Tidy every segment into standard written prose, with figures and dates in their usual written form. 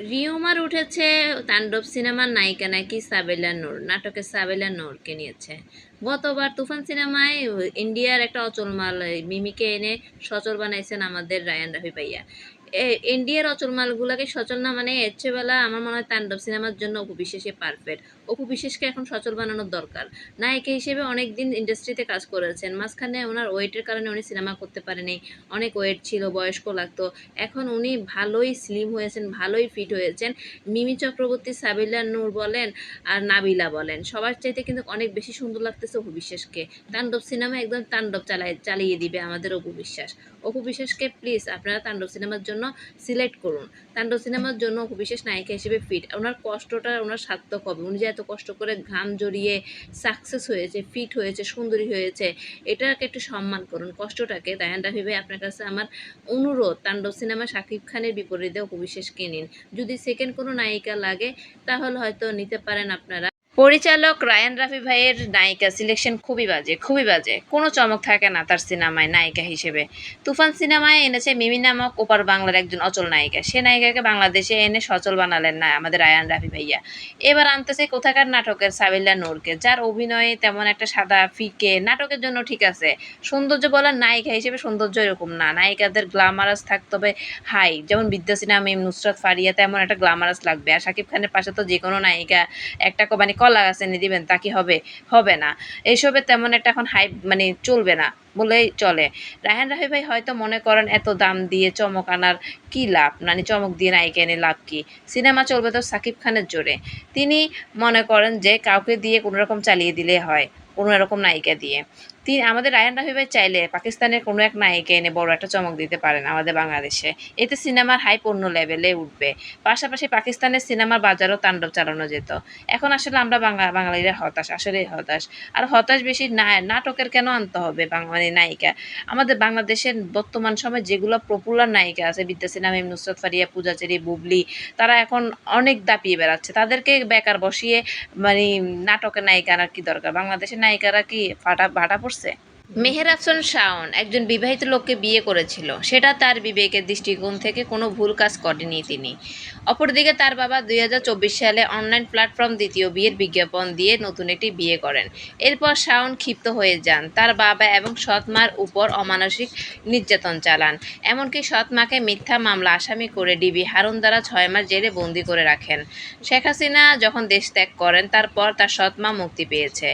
Rumour উঠেছে তাণ্ডব সিনেমার নায়িকা নাকি সাবেলা নূর, নাটকে সাবেলা নূরকে নিয়েছে। গতবার তুফান সিনেমায় ইন্ডিয়ার একটা অচলমাল মিমিকে এনে সচল বানাইছেন আমাদের রায়ান রাফি ভাইয়া। ইন্ডিয়ার অচলমালগুলোকে সচল না মানে এর চেয়ে বেলা আমার মনে হয় তাণ্ডব সিনেমার জন্য অপু বিশ্বাসই পারফেক্ট। অপু বিশ্বাসকে এখন সচল বানানোর দরকার। নায়িকা হিসেবে অনেক দিন ইন্ডাস্ট্রিতে কাজ করেছেন, মাঝখানে ওনার ওয়েটের কারণে উনি সিনেমা করতে পারেনি, অনেক ওয়েট ছিল, বয়স্ক লাগতো। এখন উনি ভালোই স্লিম হয়েছেন, ভালোই ফিট হয়েছেন। মিমি চক্রবর্তী, সাবিলা নূর বলেন আর নাবিলা বলেন, সবার চাইতে কিন্তু অনেক বেশি সুন্দর লাগতেছে অপু বিশ্বাসকে। তাণ্ডব সিনেমা একদম তাণ্ডব চালিয়ে দিবে আমাদের অপু বিশ্বাস। অপু বিশ্বাসকে প্লিজ আপনারা তাণ্ডব সিনেমার জন্য সিলেক্ট করুন। তাণ্ডব সিনেমার জন্য অপু বিশ্বাস নায়িকা হিসেবে ফিট। ওনার কষ্টটা ওনার সার্থক হবে। উনি যে এত কষ্ট করে ঘাম জড়িয়ে সাকসেস হয়েছে, ফিট হয়েছে, সুন্দরী হয়েছে, এটাকে একটু সম্মান করুন কষ্টটাকে। রায়হান রাফি ভাই, আপনার কাছে আমার অনুরোধ, তাণ্ডব সিনেমা শাকিব খানের বিপরীতে অপু বিশ্বাসকে নিন। যদি সেকেন্ড কোনো নায়িকা লাগে তাহলে হয়তো নিতে পারেন আপনারা। পরিচালক রায়ান রাফি ভাইয়ের নায়িকা সিলেকশন খুবই বাজে, খুবই বাজে। কোনো চমক থাকে না তার সিনেমায় নায়িকা হিসেবে। তুফান সিনেমায় এনেছে মিমি নামক ওপার বাংলার একজন অচল নায়িকা। সে নায়িকাকে বাংলাদেশে এনে সচল বানালেন না আমাদের রায়ান রাফি ভাইয়া। এবার আনতেছে কোথাকার নাটকের সাবিলা নূরকে, যার অভিনয়ে তেমন একটা সাদা ফিকে, নাটকের জন্য ঠিক আছে, সৌন্দর্য বলার নায়িকা হিসেবে সৌন্দর্য এরকম না। নায়িকাদের গ্ল্যামারাস থাকতে হবে হাই, যেমন বিদ্যাসিনা মিম, নুসরাত ফারিয়া, তেমন একটা গ্ল্যামারাস লাগবে। আর শাকিব খানের পাশে তো যে কোনো নায়িকা একটা মানে কলা গাছে নিয়ে দিবেন তা কি হবে? হবে না। এইসবে তেমন একটা এখন হাইপ মানে চলবে না বলেই চলে। রায়হান রাফি ভাই হয়তো মনে করেন এত দাম দিয়ে চমক আনার কি লাভ, মানে চমক দিয়ে নায়িকা এনে লাভ কি? সিনেমা চলবে তো সাকিব খানের জোরে। তিনি মনে করেন যে কাউকে দিয়ে কোনো রকম চালিয়ে দিলে হয়, কোনো এরকম নায়িকা দিয়ে। আমাদের রায়হান রাফি ভাই চাইলে পাকিস্তানের কোনো এক নায়িকা এনে বড় একটা চমক দিতে পারেন আমাদের বাংলাদেশে। এতে সিনেমার হাইপ অন্য লেভেলে উঠবে। পাশাপাশি পাকিস্তানের সিনেমার বাজারও তাণ্ডব চালানো যেত। এখন আসলে আমরা বাঙালিরা হতাশ, আসলেই হতাশ। আর হতাশ বেশি নাটকের কেন আনতে হবে মানে নায়িকা? আমাদের বাংলাদেশের বর্তমান সময়ে যেগুলো পপুলার নায়িকা আছে, বিদ্যাসিনা মিম, নুসরাত ফারিয়া, পূজাচেরি, বুবলি, তারা এখন অনেক দাপিয়ে বেড়াচ্ছে। তাদেরকে বেকার বসিয়ে মানে নাটকের নায়িকা আনার কি দরকার? বাংলাদেশের নায়িকারা কি ভাটা পড়ছে? মেহের আফরোজ শাওন একজন বিবাহিত লোককে বিয়ে করেছিল, সেটা তার বিবেকের দৃষ্টিকোণ থেকে কোনো ভুল কাজ করেনি তিনি। অপরদিকে তার বাবা 2024 সালে অনলাইন প্ল্যাটফর্ম দ্বিতীয় বিয়ের বিজ্ঞাপন দিয়ে নতুন একটি বিয়ে করেন। এরপর শাওন ক্ষিপ্ত হয়ে যান, তার বাবা এবং সৎ মার উপর অমানসিক নির্যাতন চালান। এমনকি সৎ মাকে মিথ্যা মামলা আসামি করে ডিবি হারুন দ্বারা 6 মাস জেলে বন্দি করে রাখেন। শেখ হাসিনা যখন দেশ ত্যাগ করেন তারপর তার সৎ মা মুক্তি পেয়েছে।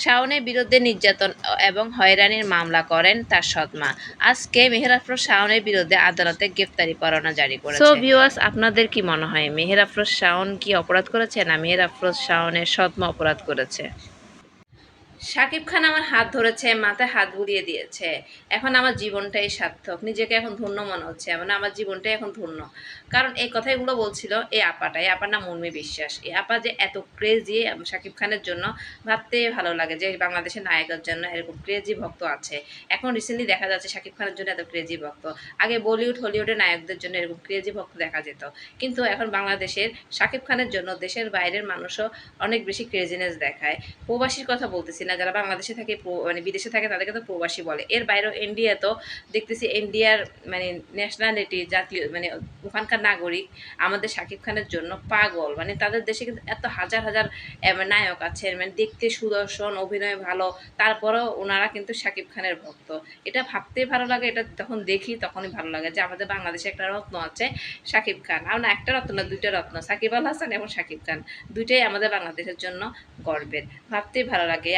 শাওনের বিরুদ্ধে নির্যাতন এবং হয়রানির মামলা করেন তার সৎ মা। আজকে মেহের আফরোজ শাওনের বিরুদ্ধে আদালতে গ্রেফতারি পরোয়ানা জারি করেছে। সো ভিউয়ার্স, আপনাদের কি মনে হয় মেহের আফরোজ শাওন কি অপরাধ করেছে, না মেহের আফরোজ শাওনের সৎ মা অপরাধ করেছে? শাকিব খান আমার হাত ধরেছে, মাথায় হাত বুলিয়ে দিয়েছে, এখন আমার জীবনটাই সার্থক, নিজেকে এখন ধন্য মনে হচ্ছে, মানে আমার জীবনটাই এখন ধন্য। কারণ এই কথাগুলো বলছিল এই আপার নাম উর্মি বিশ্বাস। এই আপা যে এত ক্রেজি শাকিব খানের জন্য, ভাবতে ভালো লাগে যে বাংলাদেশের নায়কের জন্য এরকম ক্রেজি ভক্ত আছে। এখন রিসেন্টলি দেখা যাচ্ছে শাকিব খানের জন্য এত ক্রেজি ভক্ত। আগে বলিউড হলিউডের নায়কদের জন্য এরকম ক্রেজি ভক্ত দেখা যেত, কিন্তু এখন বাংলাদেশের শাকিব খানের জন্য দেশের বাইরের মানুষও অনেক বেশি ক্রেজিনেস দেখায়। প্রবাসীর কথা বলতেছি না, যারা বাংলাদেশে থাকে মানে বিদেশে থাকে তাদেরকে তো প্রবাসী বলে। এর বাইরেও ইন্ডিয়া তো দেখতেছি ইন্ডিয়ার মানে ন্যাশনালিটি, জাতীয় মানে ওখানকার নাগরিক আমাদের শাকিব খানের জন্য পাগল। মানে তাদের দেশে কিন্তু এত হাজার হাজার নায়ক আছেন, মানে দেখতে সুদর্শন, অভিনয় ভালো, তারপরেও ওনারা কিন্তু শাকিব খানের ভক্ত। এটা ভাবতেই ভালো লাগে, এটা যখন দেখি তখনই ভালো লাগে যে আমাদের বাংলাদেশে একটা রত্ন আছে শাকিব খান। আর না একটা রত্ন না, দুইটা রত্ন, সাকিব আল হাসান এবং শাকিব খান, দুইটাই আমাদের বাংলাদেশের জন্য গর্বের। ভাবতেই ভালো লাগে,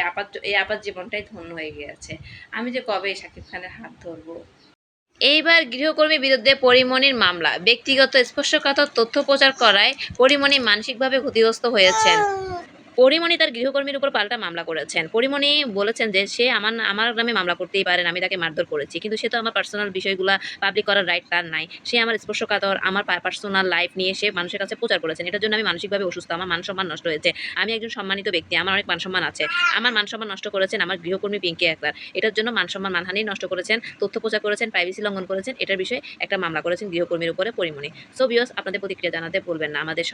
এই আপার জীবনটাই ধন্য হয়ে গিয়েছে। আমি যে কবে শাকিব খানের হাত ধরবো। এইবার গৃহকর্মীর বিরুদ্ধে পরিমণির মামলা, ব্যক্তিগত স্পর্শকাতর তথ্য প্রচার করায় পরিমণি মানসিকভাবে ক্ষতিগ্রস্ত হয়েছেন। পরিমণি তার গৃহকর্মীর উপর পাল্টা মামলা করেছেন। পরিমণি বলেছেন যে সে আমার নামে মামলা করতেই পারেন, আমি তাকে মারধর করেছি, কিন্তু সে তো আমার পার্সোনাল বিষয়গুলো পাবলিক করার রাইট তার নাই। সে আমার স্পর্শকাতর আমার পার্সোনাল লাইফ নিয়ে সে মানুষের কাছে প্রচার করেছেন। এটার জন্য আমি মানসিকভাবে অসুস্থ, আমার মান সম্মান নষ্ট হয়েছে। আমি একজন সম্মানিত ব্যক্তি, আমার অনেক মান সম্মান আছে। আমার মান সম্মান নষ্ট করেছেন আমার গৃহকর্মী পিঙ্কি আক্তার। এটার জন্য মান সম্মান মানহানি নষ্ট করেছেন, তথ্য প্রচার করেছেন, প্রাইভেসি লঙ্ঘন করেছেন, এটার বিষয়ে একটা মামলা করেছেন গৃহকর্মীর উপরে পরিমণি। সো ভিউয়ার্স, আপনাদের প্রতিক্রিয়া জানাতে ভুলবেন না। আমাদের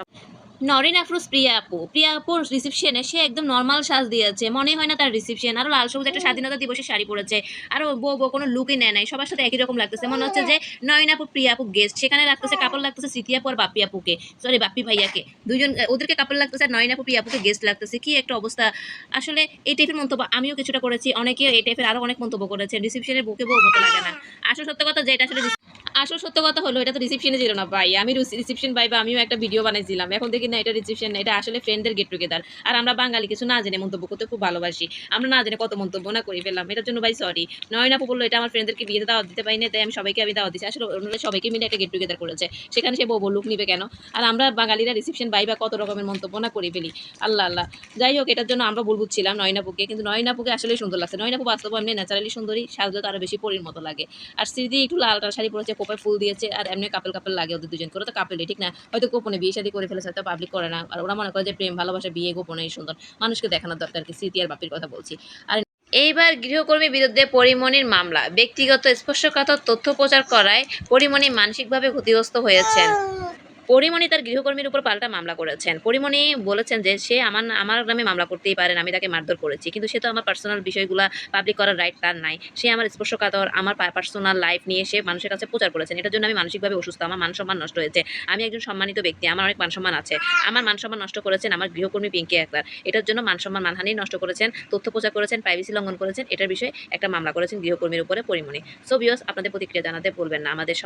নরিন আফরোজ প্রিয়া আপুর রিসেপশনে সে একদম নর্মাল সাজ দিয়েছে, মনে হয় না তার রিসেপশন। আরো লাল সবুজ একটা স্বাধীনতা দিবসের শাড়ি পরেছে, আরো বউ কোনো লুকই নেয় নাই, সবার সাথে একই রকম লাগতেছে, মনে হচ্ছে যে নয়ন আপু প্রিয়া আপু গেস্ট, সেখানে লাগতেছে কাপড় লাগতেছে স্মৃতি আপু আর বাপ্পি আপুকে, সরি বাপ্পি ভাইয়াকে, দুইজন ওদেরকে কাপড় লাগতেছে, আর নয়ন আপু প্রিয়া আপুকে গেস্ট লাগতেছে। কি একটা অবস্থা! আসলে এই টাইপের মন্তব্য আমিও কিছুটা করেছি, অনেকেও এই টাইপের আরো অনেক মন্তব্য করেছেন, রিসেপশনের বুকে বউ মতো লাগে না। আসল সত্য কথা যেটা আসলে আসল সত্য কথা হলো এটা তো রিসেপশনে ছিল না ভাই, আমি রিসেপশন ভাই বা আমিও একটা ভিডিও বানাইছিলাম, এখন দেখি না এটা রিসেপশন না, এটা আসলে ফ্রেন্ডদের গেট টুগেদার। আর আমরা বাঙালি কিছু না জেনে মন্তব্য করতে খুব ভালোবাসি, আমরা না জেনে কত মন্তব্য না করে ফেললাম, এটার জন্য ভাই সরি। নয়ন আপু বললো এটা আমার ফ্রেন্ডদেরকে বিয়েতে দাওয়াত দিতে পারি না, তাই আমি সবাইকে দাওয়াত দিচ্ছি। আসলে ওনারা সবাইকে মিলে একটা গেট টুগেদার করেছে, সেখানে সে বউ লুক নিবে কেন? আর আমরা বাঙালিরা রিসেপশন ভাই বা কত রকমের মন্তব্য না করে ফেলি, আল্লাহ আল্লাহ। যাই হোক, এটার জন্য আমরা ভুল বুঝছিলাম নয়ন আপুকে, কিন্তু নয়ন আপুকে আসলে সুন্দর লাগছে। নয়ন আপু বাস্তব এমনি ন্যাচারালি সুন্দরী, সাজলে তো আরো বেশি পরীর মতো লাগে। আর স্মৃতি একটু লাল শাড়ি পরেছে, কোপায় ফুল দিয়েছে, আর এমনি কাপল লাগে ওদের দুজন করে, তো কাপেলই ঠিক না, হয়তো গোপনে বিয়ে শাদী করে ফেলেছে, হয়তো পাবলিক করে না, আর ওরা মনে করে যে প্রেম ভালোবাসা বিয়ে গোপনেই সুন্দর, মানুষকে দেখানোর দরকার কি? স্মৃতি আর বাপির কথা বলছি। আর এইবার গৃহকর্মীর বিরুদ্ধে পরিমণির মামলা, ব্যক্তিগত স্পর্শকাতর তথ্য প্রচার করায় পরিমণি মানসিকভাবে ক্ষতিগ্রস্ত হয়েছেন। পরিমণি তার গৃহকর্মীর উপর পাল্টা মামলা করেছেন। পরিমণি বলেছেন যে সে আমার নামে মামলা করতেই পারেন, আমি তাকে মারধর করেছি, কিন্তু সে তো আমার পার্সোনাল বিষয়গুলো পাবলিক করার রাইট তার নাই। সে আমার স্পর্শকাতর আমার পার্সোনাল লাইফ নিয়ে সে মানুষের কাছে প্রচার করেছেন, এটার জন্য আমি মানসিকভাবে অসুস্থ, আমার মান সম্মান নষ্ট হয়েছে। আমি একজন সম্মানিত ব্যক্তি, আমার অনেক মান সম্মান আছে, আমার মান সম্মান নষ্ট করেছেন আমার গৃহকর্মী পিঙ্কি আক্তার, এটার জন্য মান সম্মান মানহানি নষ্ট করেছেন, তথ্য প্রচার করেছেন, প্রাইভেসি লঙ্ঘন করেছেন, এটার বিষয়ে একটা মামলা করেছেন গৃহকর্মীর উপরে পরিমণি। সো ভিউয়ার্স, আপনাদের প্রতিক্রিয়া জানাতে ভুলবেন না। আমাদের